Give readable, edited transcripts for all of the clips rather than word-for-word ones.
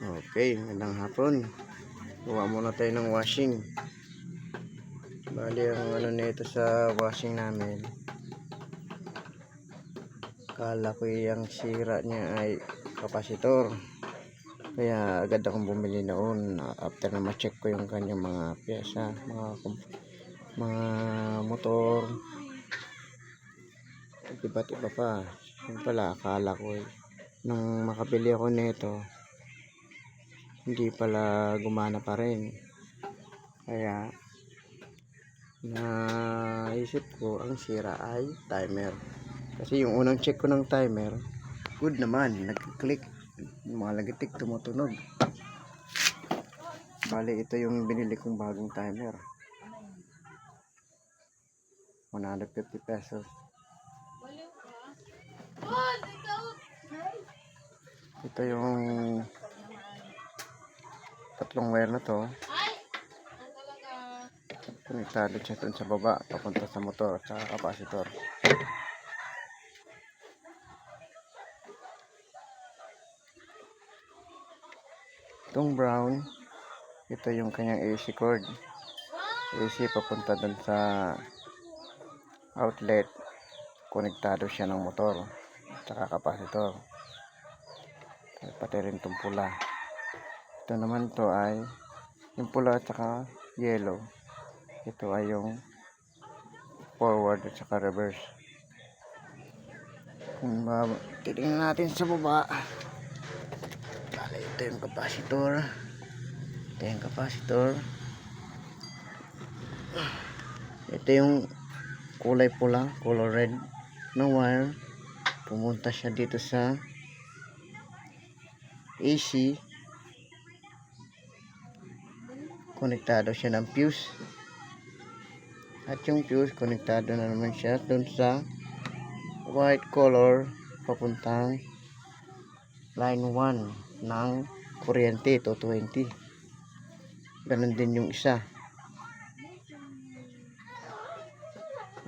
Okay, magandang hapon. Gawa muna tayo ng washing. Bali ang ano nito sa washing namin, kala ko yung sira niya ay kapasitor, kaya agad akong bumili noon after na ma-check ko yung kanyang mga pyesa, mga motor, iba't iba pa. Yung pala akala ko nung makabili ako nito hindi pala gumana pa rin, kaya naisip ko ang sira ay timer. Kasi yung unang check ko ng timer, good naman, nag-click, mga lagitik tumutunog. Bali ito yung binili kong bagong timer, 150 pesos. Ito yung tatlong wire na to, konektado siya dun sa baba papunta sa motor at sa kapasitor. Itong brown, ito yung kanyang AC cord. AC papunta dun sa outlet, konektado siya ng motor at saka kapasitor. Pati rin itong pula. Ito naman to ay yung pula at saka yellow. Ito ay yung forward at saka reverse. Kung titingnan natin sa baba, bali ito yung kapasitor. Ito yung kapasitor. Ito yung kulay pula, color red na wire. Pumunta siya dito sa AC. Konektado siya ng fuse. At yung fuse, konektado na naman siya dun sa white color papuntang line 1 ng kuryente, 220. Ganun din yung isa.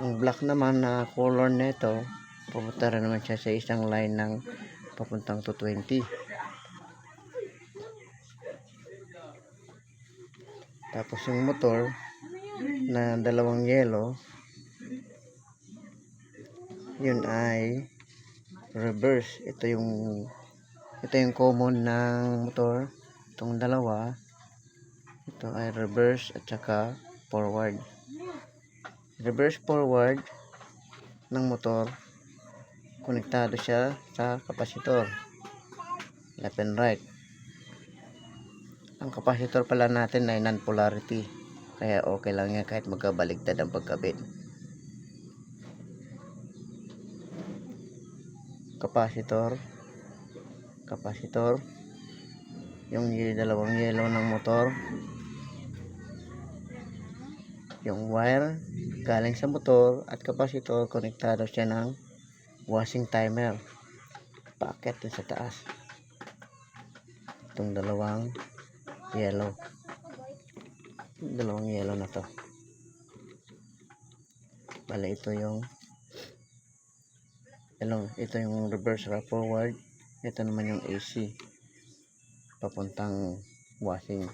Ang black naman na color nito, pupunta rin naman siya sa isang line ng papuntang 220. Tapos yung motor na dalawang yellow, yun ay reverse. Ito yung common ng motor. Itong dalawa, ito ay reverse at saka forward. Reverse forward ng motor, konektado siya sa kapasitor, left and right. Ang kapasitor pala natin ay non-polarity, kaya okay lang yan kahit magkabaligtad ang pagkabit. Kapasitor, yung dalawang yellow ng motor, yung wire galing sa motor at kapasitor, konektado siya ng washing timer, packet sa taas. Itong dalawang yellow na to, bali ito yung reverse forward. Ito naman yung AC papuntang washing.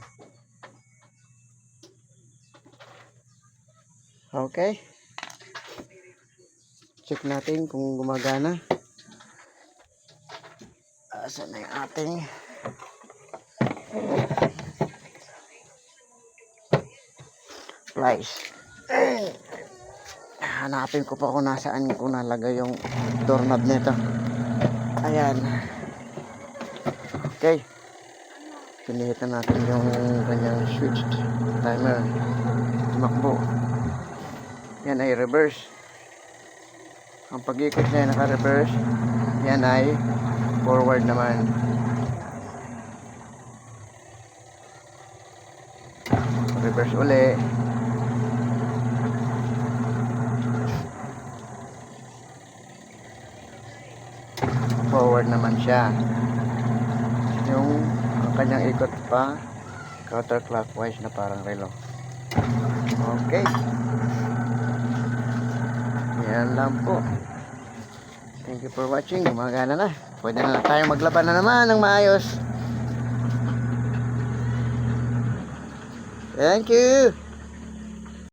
Okay, check natin kung gumagana. Asan na yung ating plies? Hanapin ko pa kung nasaan ko nalagay yung doorknob nito. Ayan. Okay, pinihitan natin yung kanyang switch timer, tumakbo. Yan ay reverse. Ang pag-ikot niya naka-reverse. Yan ay forward naman. Reverse uli. Forward naman siya. Yung ang kanyang ikot pa counterclockwise na parang relo. Okay, yan lang po. Thank you for watching. Gumagana na. Pwede na tayo maglaban na naman ng maayos. Thank you.